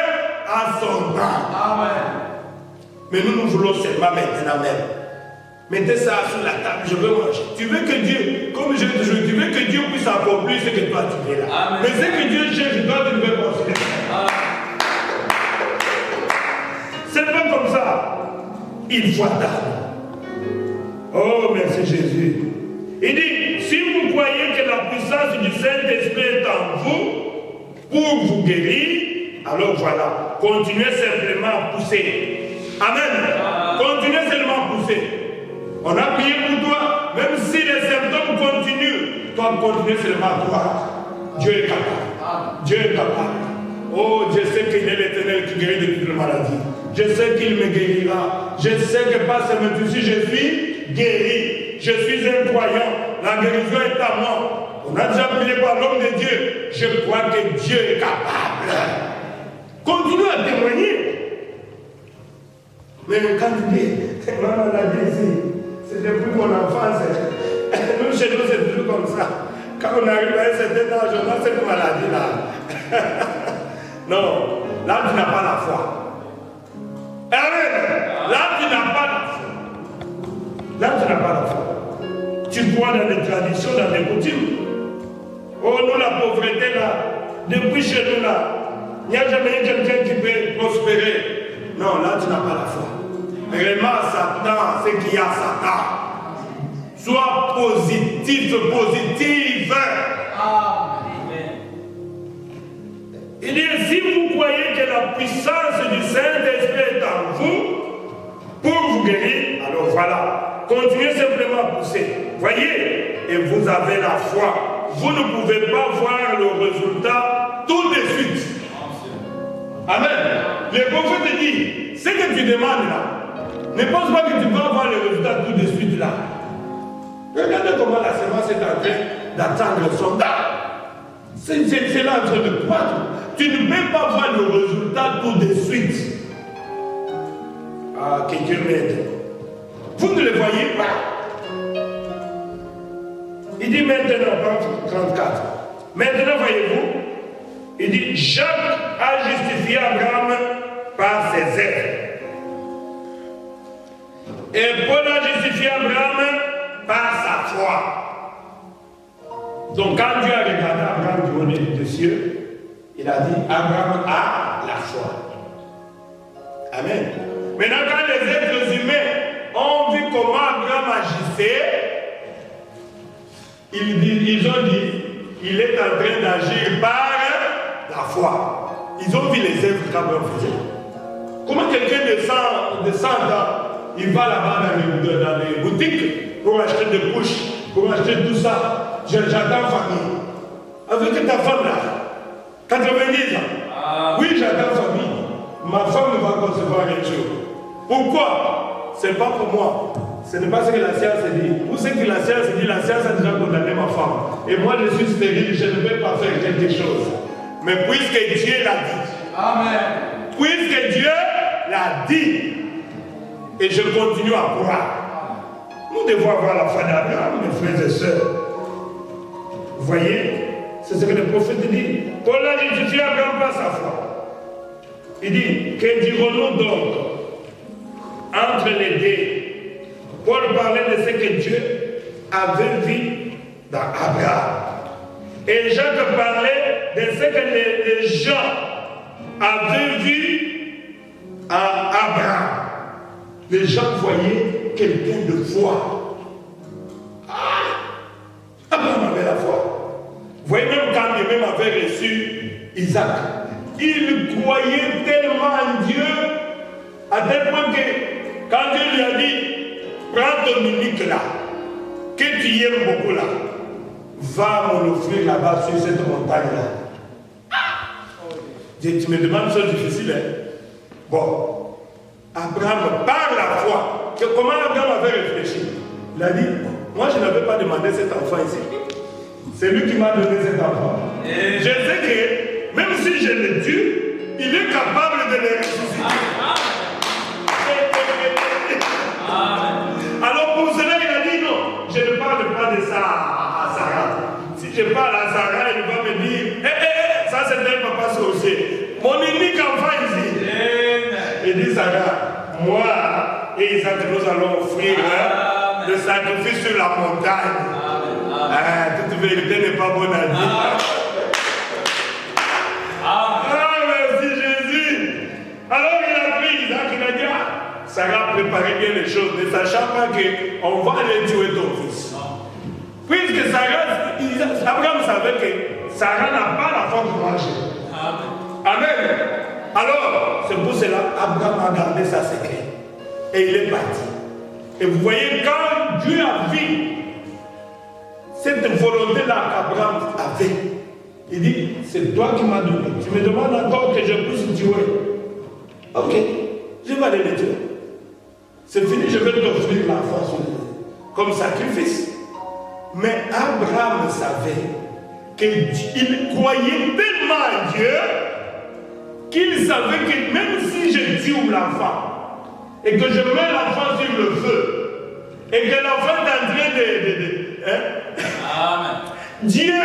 a son temps. Amen. Mais nous voulons seulement maintenant même. Mettez ça sur la table, je veux manger. Tu veux que Dieu, comme je te dis, tu veux que Dieu puisse accomplir ce que toi tu fais là. Amen. Mais ce que Dieu cherche, toi tu devais considérer. C'est pas comme ça. Il faut attendre. Oh, merci Jésus. Il dit, si vous croyez que la puissance du Saint-Esprit est en vous, pour vous guérir, alors voilà, continuez simplement à pousser. Amen. Continuez seulement à pousser. On a prié pour toi, même si les symptômes continuent, toi continue seulement à croire. Dieu est capable. Dieu est capable. Oh, je sais qu'il est l'Éternel qui guérit de toutes les maladies. Je sais qu'il me guérira. Je sais que par ce moment ci je suis guéri. Je suis un croyant. La guérison est à moi. On a déjà prié par l'homme de Dieu. Je crois que Dieu est capable. Continue à témoigner. Mais quand tu dis, maman l'a dit ici, c'est depuis mon enfance. Nous, chez nous, c'est toujours comme ça. Quand on arrive à un certain âge, on a cette maladie-là. Non, là, tu n'as pas la foi. Amen. Là, tu n'as pas la foi. Là, tu n'as pas la foi. Tu crois dans les traditions, dans les coutumes. Oh, nous, la pauvreté, là, depuis chez nous, là, il n'y a jamais eu quelqu'un qui peut prospérer. Non, là, tu n'as pas la foi. Vraiment, Satan, c'est qu'il y a Satan. Sois positif, positive. Amen. Il dit, si vous croyez que la puissance du Saint-Esprit est en vous, pour vous guérir, alors voilà, continuez simplement à pousser. Voyez, et vous avez la foi. Vous ne pouvez pas voir le résultat tout de suite. Amen. Le prophète dit, ce que tu demandes là, ne pense pas que tu vas voir le résultat tout de suite là. Regardez comment la semence est en train d'attendre son temps. C'est là en train de croître. Tu ne peux pas voir le résultat tout de suite. Ah, que Dieu m'aide. Vous ne le voyez pas. Il dit maintenant, 34. Maintenant, voyez-vous, il dit, Jacques a justifié Abraham par ses œuvres. Et Paul a justifié Abraham par sa foi. Donc quand Dieu a regardé Abraham du haut des cieux, il a dit, Abraham a la foi. Amen. Maintenant, quand les êtres humains ont vu comment Abraham agissait, ils ont dit, il est en train d'agir par la foi. Ils ont vu les œuvres qu'Abraham faisait. Comment quelqu'un descend il va là-bas dans les boutiques pour acheter des couches, pour acheter tout ça. J'attends famille. Avec ta femme là, 90 ans. Oui, j'attends famille. Ma femme va concevoir un jour. Pourquoi? Ce n'est pas pour moi. Ce n'est pas ce que la science dit. Pour ce que la science dit, la science a déjà condamné ma femme. Et moi, je suis stérile, je ne peux pas faire quelque chose. Mais puisque Dieu l'a dit. Amen. Puisque Dieu l'a dit. Et je continue à croire. Nous devons avoir la foi d'Abraham, mes frères et sœurs. Vous voyez, c'est ce que le prophète dit. Paul a justifié Abraham par sa foi. Il dit, que dirons-nous donc entre les deux? Paul parlait de ce que Dieu avait vu dans Abraham. Et Jacques parlait de ce que les gens avaient vu en Abraham. Les gens voyaient quelqu'un de foi. Abraham avait la foi. Vous voyez, même quand lui-même avait reçu Isaac, il croyait tellement en Dieu, à tel point que quand Dieu lui a dit, prends Dominique là, que tu aimes beaucoup là, va me l'offrir là-bas sur cette montagne-là. Tu me demandes une chose difficile, hein? Bon. Abraham, par la foi, comment Abraham avait réfléchi? Il a dit, moi je n'avais pas demandé cet enfant ici. C'est lui qui m'a donné cet enfant. Je sais que même si je le tue, il est capable de le ressusciter. Alors pour cela, il a dit non, je ne parle pas de ça à Sarah. Si je parle à Sarah, il va me dire, ça c'est un papa sorcier. Mon unique enfant ici. Il dit Sarah, moi et Isaac, nous allons offrir le sacrifice sur la montagne. Toute vérité n'est pas bonne à dire. Merci Jésus. Alors il a pris Isaac, il a dit, Sarah préparait bien les choses, ne sachant pas qu'on va aller tuer ton fils. Puisque Abraham savait que Sarah n'a pas la force de manger. Amen. Alors, c'est pour cela qu'Abraham a gardé sa secret. Et il est parti. Et vous voyez, quand Dieu a vu cette volonté-là qu'Abraham avait, il dit, c'est toi qui m'as donné. Tu me demandes encore que je puisse tuer. Ok, je vais aller le tuer. C'est fini, je vais t'offrir la force comme sacrifice. Mais Abraham savait qu'il croyait tellement à Dieu qu'il savait que même si je tue l'enfant et que je mets l'enfant sur le feu et que l'enfant est en train Amen. Dieu,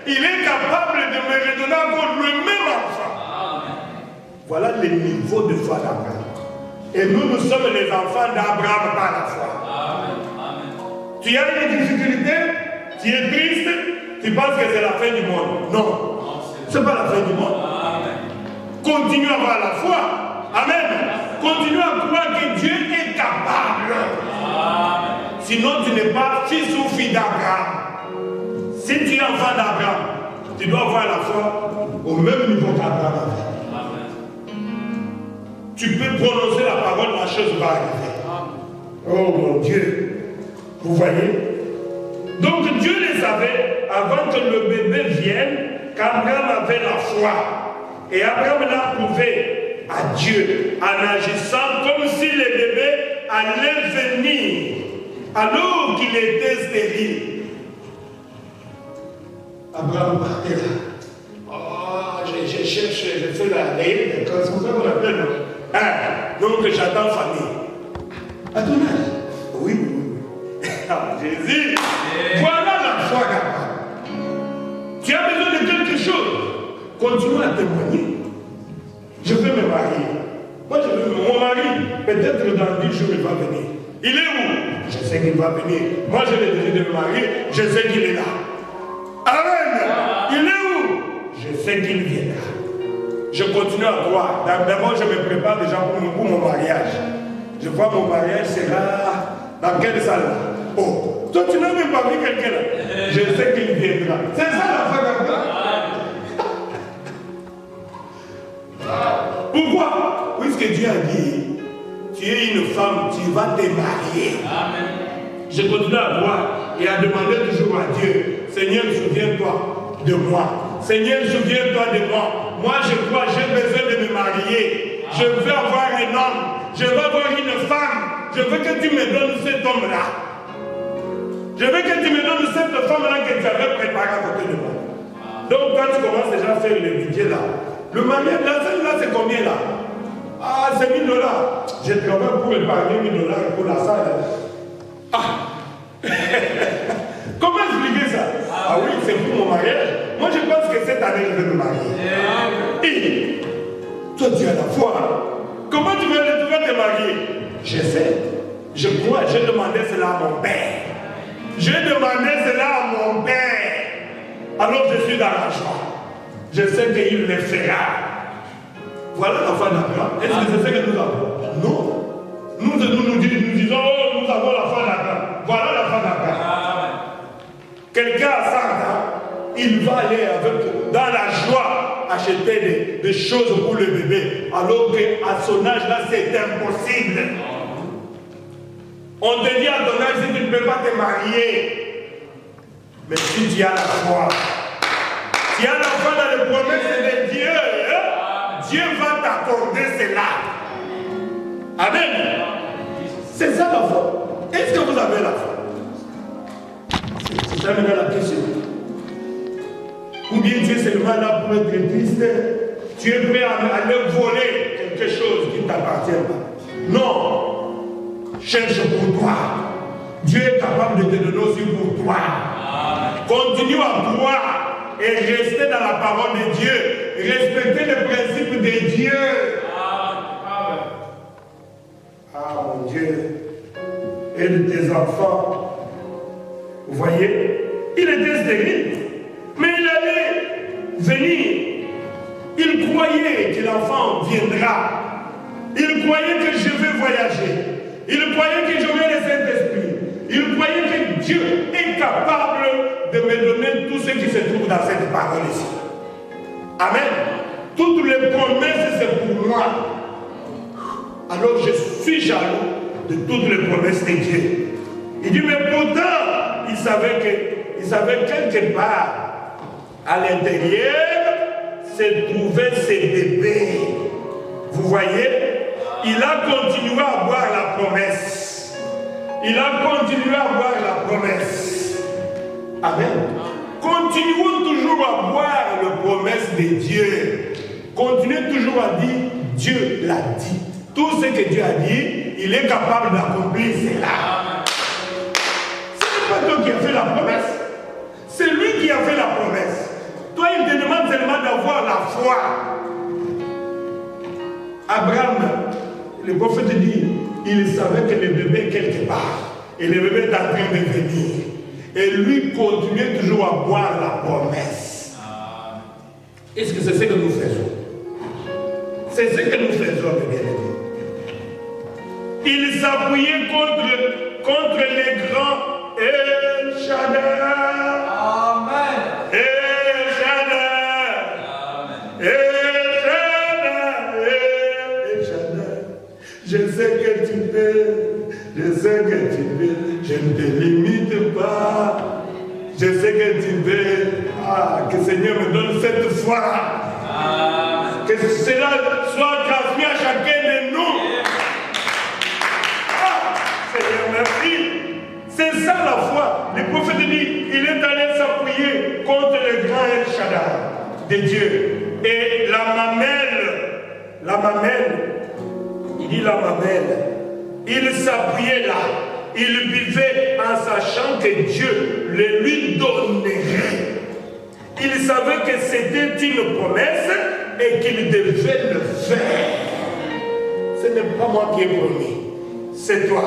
il est capable de me redonner encore le même enfant. Amen. Voilà le niveau de foi d'Abraham. Et nous sommes les enfants d'Abraham par la foi. Amen. Amen. Tu as une difficulté, tu es triste, tu penses que c'est la fin du monde. Non, ce n'est pas la fin du monde. Amen. Continue à avoir la foi. Amen. Continue à croire que Dieu est capable. Amen. Sinon, tu n'es pas fils ou fille d'Abraham. Si tu es enfant d'Abraham, tu dois avoir la foi au même niveau qu'Abraham. Tu peux prononcer la parole, la chose va arriver. Oh mon Dieu. Vous voyez? Donc Dieu les savait avant que le bébé vienne, qu'Abraham avait la foi. Et Abraham l'a prouvé à Dieu en agissant comme si le bébé allait venir alors qu'il était stérile. Abraham partait là. Oh, je cherche, je fais la lèvre, comme ça on appelle. Donc j'attends famille. À ton âge? Oui. Jésus. Voilà la foi d'Abraham. Tu as besoin de quelque chose. Continue à témoigner. Je veux me marier. Moi, je veux mon mari. Peut-être dans 10 jours, il va venir. Il est où? Je sais qu'il va venir. Moi, je l'ai décidé de me marier. Je sais qu'il est là. Amen. Il est où? Je sais qu'il viendra. Je continue à croire. D'abord, je me prépare déjà pour mon mariage. Je vois mon mariage sera dans quelle salle? Oh, toi, tu n'as même pas vu quelqu'un là. Je sais qu'il viendra. C'est ça la foi d'Abraham. Pourquoi? Puisque Dieu a dit, tu es une femme, tu vas te marier. Amen. Je continue à croire et à demander toujours à Dieu, Seigneur, souviens-toi de moi. Seigneur, souviens-toi de moi. Moi, je crois, j'ai besoin de me marier. Je veux avoir un homme. Je veux avoir une femme. Je veux que tu me donnes cet homme-là. Je veux que tu me donnes cette femme-là que tu avais préparée à côté de moi. Donc, quand tu commences déjà à faire le budget là, le mariage, la scène là, c'est combien là? Ah, c'est 1 000 $. Je travaille pour épargner 1 000 $ pour la salle. Ah! Comment expliquer ça? Ah oui, c'est pour mon mariage. Moi, je pense que cette année, je vais me marier. Et toi, tu as la foi. Comment tu vas te marier? Je sais. Je crois, j'ai demandé cela à mon père. J'ai demandé cela à mon père. Alors, je suis dans la joie. Je sais qu'il le fera. Voilà la foi d'Abraham. Est-ce que c'est ce que nous avons? Non. Nous disons, oh, nous avons la foi d'Abraham. Voilà la foi d'Abraham. Quelqu'un à 100 ans, il va aller dans la joie acheter des choses pour le bébé, alors qu'à son âge là, c'est impossible. On te dit à ton âge, si tu ne peux pas te marier, mais si tu as la foi, tu as la foi dans les promesses de Dieu, Dieu va t'accorder cela. Amen. C'est ça la foi. Est-ce que vous avez la foi? C'est ça maintenant la question. Ou bien tu es seulement là pour être triste, tu es prêt à aller voler quelque chose qui ne t'appartient pas. Non. Cherche pour toi. Dieu est capable de te donner aussi pour toi. Continue à croire et rester dans la parole de Dieu. Respecter les principes de Dieu. Ah mon Dieu. Aide tes enfants. Vous voyez, il était stérile. Mais il allait venir. Il croyait que l'enfant viendra. Il croyait que je vais voyager. Il croyait que j'aurais le Saint-Esprit. Il croyait que Dieu est capable de me donner tout ce qui se trouve dans cette parole ici. Amen. Toutes les promesses, c'est pour moi. Alors je suis jaloux de toutes les promesses de Dieu. Il dit, mais pourtant, il savait quelque part, à l'intérieur, se trouvaient ses bébés. Vous voyez, il a continué à voir la promesse. Il a continué à voir la promesse. Amen. Continuons toujours à voir la promesse de Dieu. Continuez toujours à dire, Dieu l'a dit. Tout ce que Dieu a dit, il est capable d'accomplir cela. Ce n'est pas toi qui as fait la promesse. C'est lui qui a fait la promesse. Toi, il te demande seulement d'avoir la foi. Abraham, le prophète dit, il savait que le bébé est quelque part. Et le bébé est en train de venir. Et lui continuait toujours à voir la promesse. Est-ce que c'est ce que nous faisons? C'est ce que nous faisons, mes bien-aimés. Il s'appuyait contre les grands El Shaddai. Amen. El Shaddai. Amen. El Shaddai. Je sais que tu peux. Je sais que tu peux. Je ne te limite pas. Je sais que tu peux. Ah, que le Seigneur me donne cette foi. Que cela soit transmis à chacun de nous. Seigneur, merci. C'est ça la foi. Le prophète dit, il est allé s'appuyer contre le grand El Shaddai de Dieu. Et la mamelle, il dit la mamelle, il s'appuyait là, il vivait en sachant que Dieu le lui donnerait. Il savait que c'était une promesse et qu'il devait le faire. Ce n'est pas moi qui ai promis, c'est toi.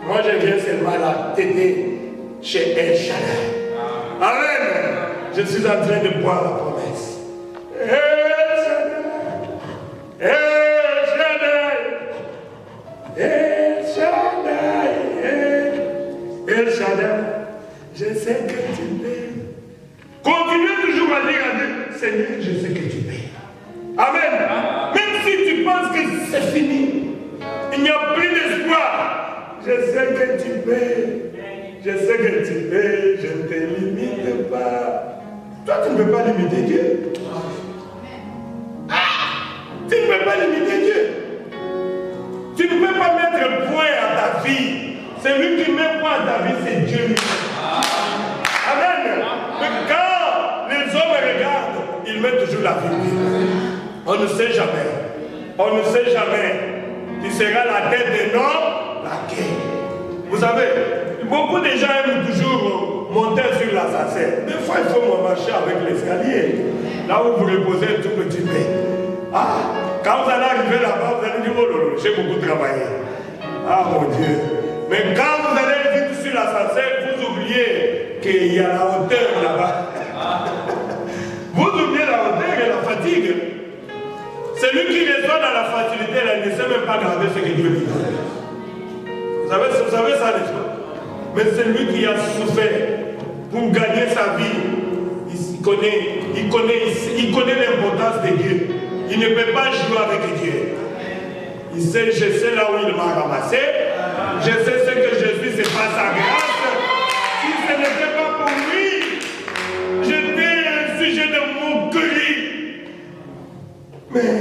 Moi, je viens seulement là t'aider chez El Shaddai. Amen. Je suis en train de boire la promesse. El Shaddai. El Shaddai. El Shaddai. El Shaddai. Je sais que tu m'aimes. Continuez toujours à dire à Dieu, Seigneur, je sais que tu m'aimes. Amen. Même si tu penses que c'est fini, il n'y a plus d'espoir. Je sais que tu peux, je sais que tu peux, je ne te limite pas. Toi, tu ne peux pas limiter Dieu. Tu ne peux pas limiter Dieu. Tu ne peux pas mettre point à ta vie. Celui qui met point à ta vie, c'est Dieu. Amen. Mais quand les hommes regardent, ils mettent toujours la vérité. On ne sait jamais. On ne sait jamais. Tu seras la tête des noms. Vous savez, beaucoup de gens aiment toujours monter sur l'ascenseur. Des fois, il faut marcher avec l'escalier. Là où vous reposez un tout petit peu. Ah, quand vous allez arriver là-bas, vous allez dire, oh lolo, j'ai beaucoup travaillé. Ah mon Dieu. Mais quand vous allez vite sur l'ascenseur, vous oubliez qu'il y a la hauteur là-bas. Vous oubliez la hauteur et la fatigue. Celui qui résonne dans la facilité, là, il ne sait même pas garder ce que Dieu lui donne. Vous savez ça, n'est-ce pas? Mais celui qui a souffert pour gagner sa vie, il connaît l'importance de Dieu. Il ne peut pas jouer avec Dieu. Il sait, je sais là où il m'a ramassé. Je sais ce que je suis, c'est pas sa grâce. Si ce n'était pas pour lui, j'étais un sujet de moquerie. Mais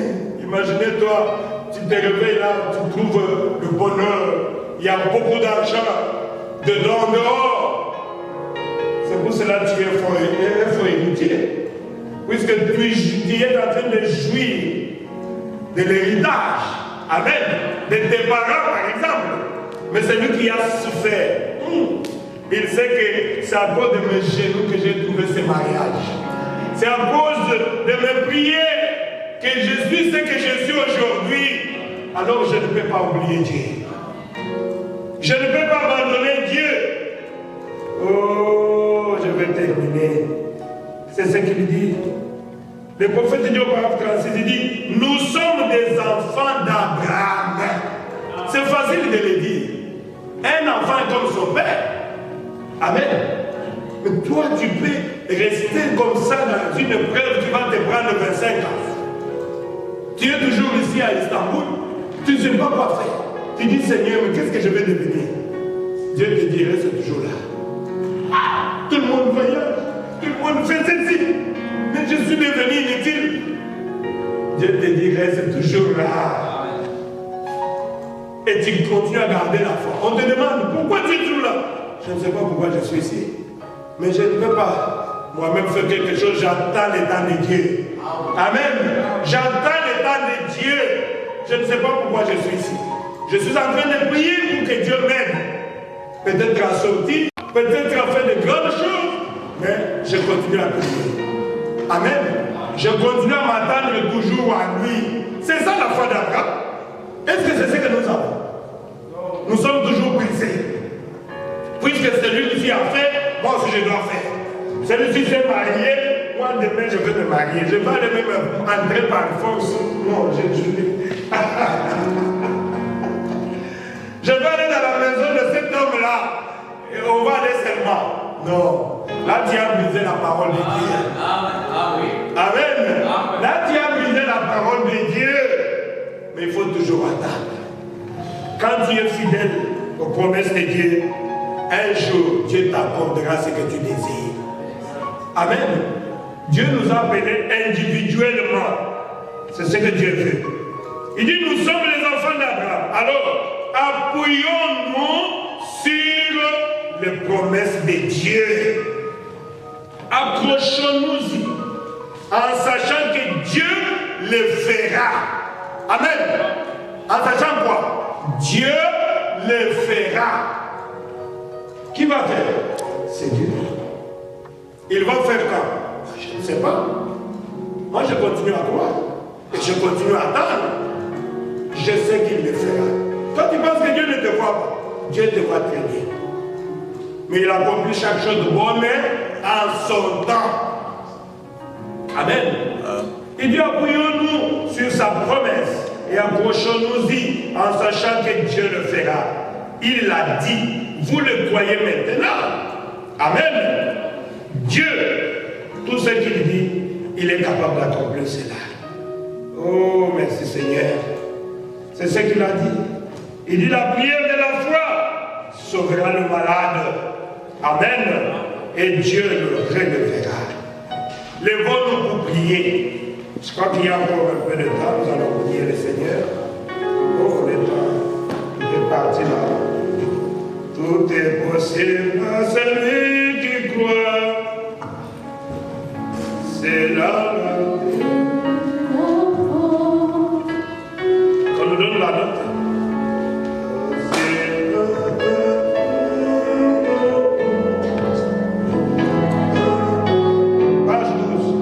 imaginez-toi, tu te réveilles là, tu trouve le bonheur. Il y a beaucoup d'argent dedans, dehors. C'est pour cela que tu es fort inutile. Puisque tu es en train de jouir de l'héritage. Amen. De tes parents, par exemple. Mais c'est lui qui a souffert. Il sait que c'est à cause de mes genoux que j'ai trouvé ce mariage. C'est à cause de mes prières que je suis ce que je suis aujourd'hui. Alors je ne peux pas oublier Dieu. Je ne peux pas abandonner Dieu. Oh, je vais terminer. C'est ce qu'il dit. Le prophète dit au paragraphe 36, il dit, nous sommes des enfants d'Abraham. C'est facile de le dire. Un enfant est comme son père. Amen. Mais toi, tu peux rester comme ça dans une épreuve qui va te prendre 25 ans. Tu es toujours ici à Istanbul. Tu ne sais pas quoi faire. Tu dis, Seigneur, mais qu'est-ce que je vais devenir? Dieu te dit, reste toujours là. Tout le monde voyage. Tout le monde fait ceci. Mais je suis devenu inutile. Dieu te dit, reste toujours là. Et tu continues à garder la foi. On te demande, pourquoi tu es toujours là? Je ne sais pas pourquoi je suis ici. Mais je ne peux pas moi-même faire quelque chose. J'attends le temps de Dieu. Amen. J'attends le temps de Dieu. Je ne sais pas pourquoi je suis ici. Je suis en train de prier pour que Dieu m'aide. Peut-être à sortir, peut-être à faire de grandes choses. Mais je continue à prier. Amen. Je continue à m'attendre toujours à lui. C'est ça la foi d'Abraham. Est-ce que c'est ce que nous avons? Nous sommes toujours brisés. Puisque celui-ci a fait, moi aussi je dois faire. Celui-ci s'est marié, moi demain je vais me marier. Je vais aller même entrer par force. Non, je je vais aller dans la maison de cet homme-là. Et on va aller seulement. Non. Là tu as brisé la parole de Dieu. Amen. Là tu as brisé la parole de Dieu. Mais il faut toujours attendre. Quand tu es fidèle aux promesses de Dieu, un jour, Dieu t'accordera ce que tu désires. Amen. Dieu nous a appelés individuellement. C'est ce que Dieu veut. Il dit, nous sommes les enfants d'Abraham. Alors, appuyons-nous sur les promesses de Dieu. Accrochons-nous-y en sachant que Dieu le fera. Amen. En sachant quoi? Dieu le fera. Qui va faire? C'est Dieu. Il va faire quand? Je ne sais pas. Moi, je continue à croire. Et je continue à attendre. Je sais qu'il le fera. Toi, tu penses que Dieu ne te voit pas? Dieu te voit très bien. Mais il accomplit chaque chose de bon en son temps. Amen. Il dit, appuyons-nous sur sa promesse et accrochons-nous-y en sachant que Dieu le fera. Il l'a dit. Vous le croyez maintenant. Amen. Dieu, tout ce qu'il dit, il est capable d'accomplir cela. Oh, merci Seigneur. C'est ce qu'il a dit. Il dit, la prière de la foi sauvera le malade. Amen. Et Dieu le relèvera. Lèvons-nous pour prier. Je crois qu'il y a encore un peu de temps. Nous allons prier le Seigneur. Oh, le temps est parti là. Tout est possible à celui qui croit. C'est la vie. Qu'on nous donne la note. Page 12.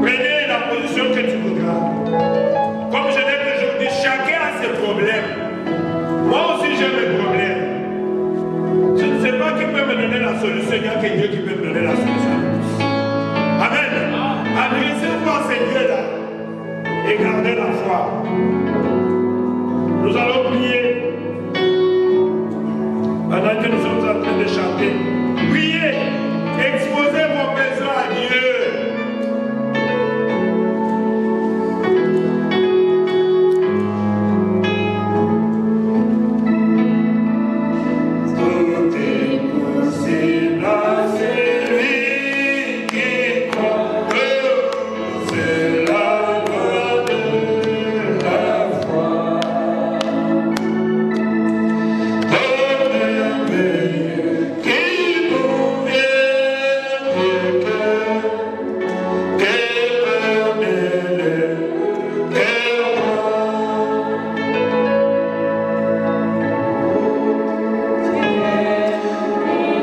Prenez la position que tu voudras. Comme je l'ai toujours dit, chacun a ses problèmes. Moi aussi j'ai mes problèmes. Je ne sais pas qui peut me donner la solution. Il n'y a que Dieu qui peut me donner la solution. Amen. Adressez-vous à ces dieux-là et gardez la foi. Nous allons prier pendant que nous sommes en train de chanter. Priez, exposez vos besoins à Dieu. C'est la gloire.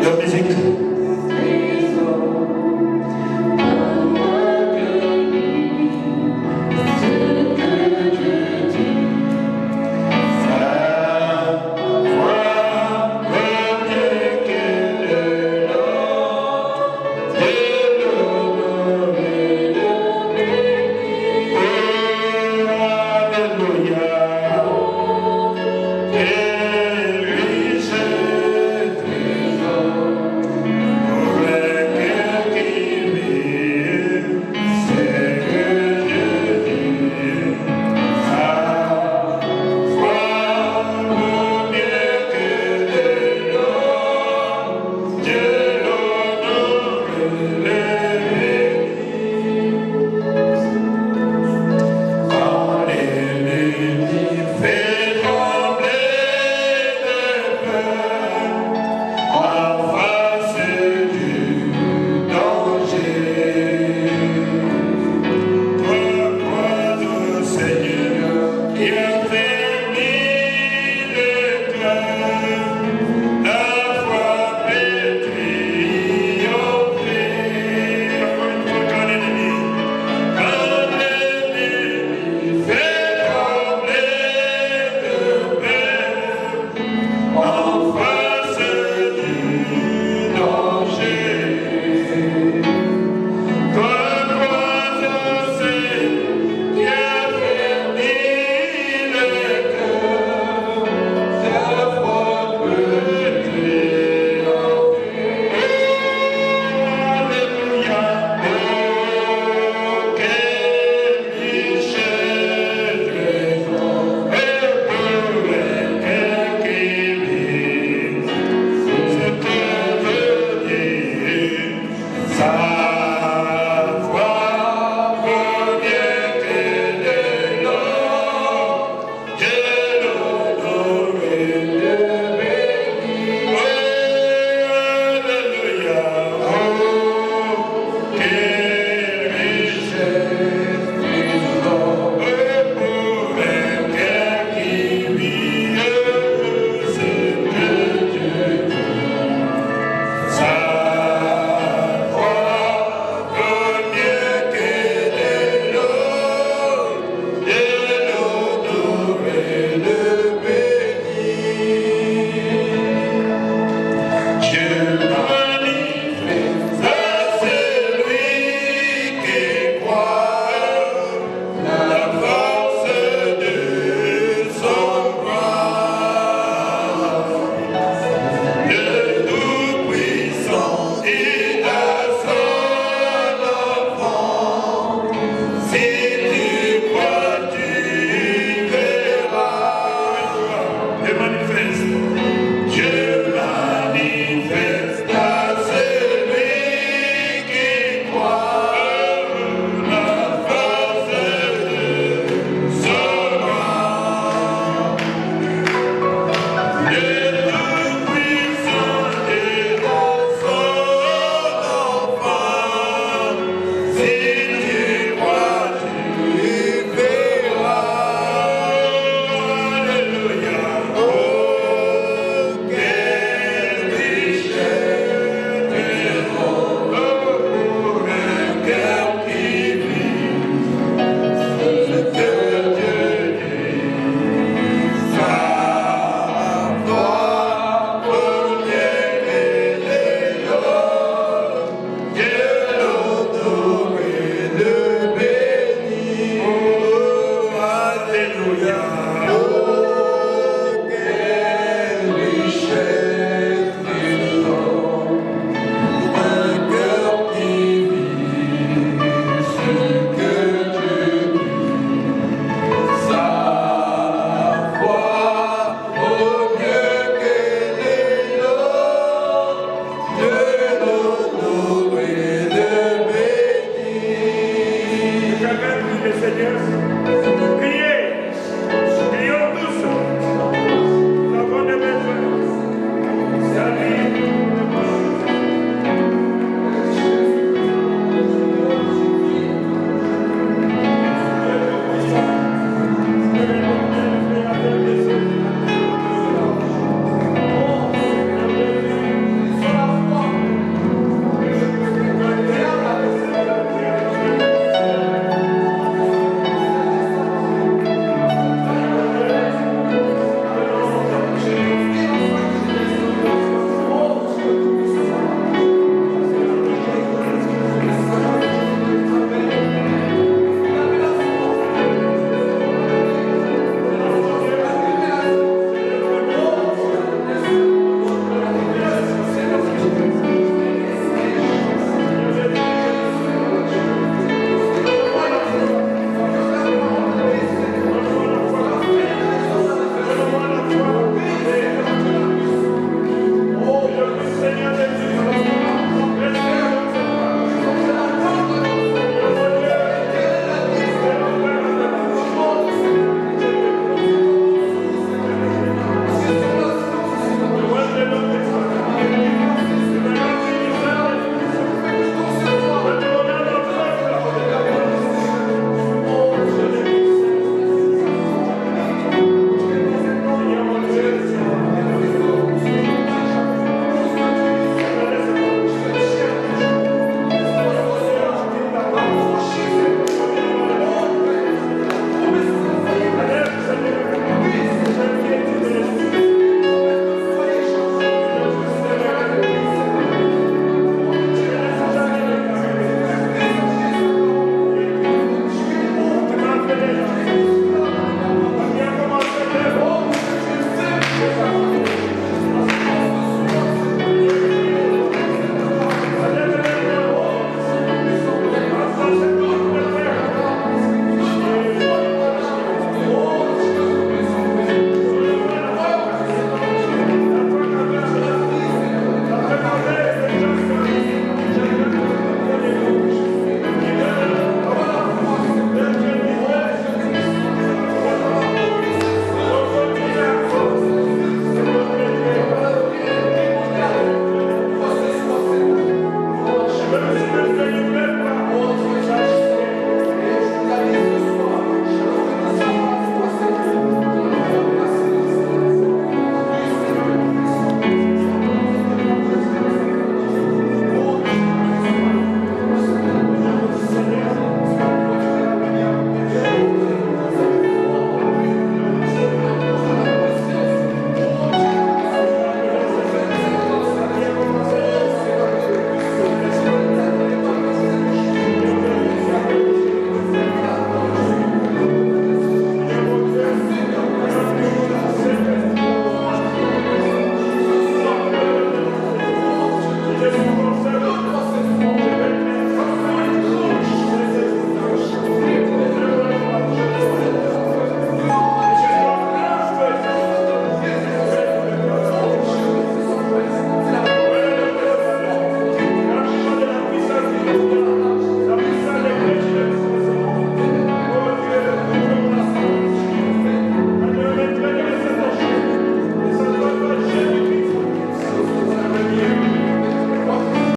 Your music.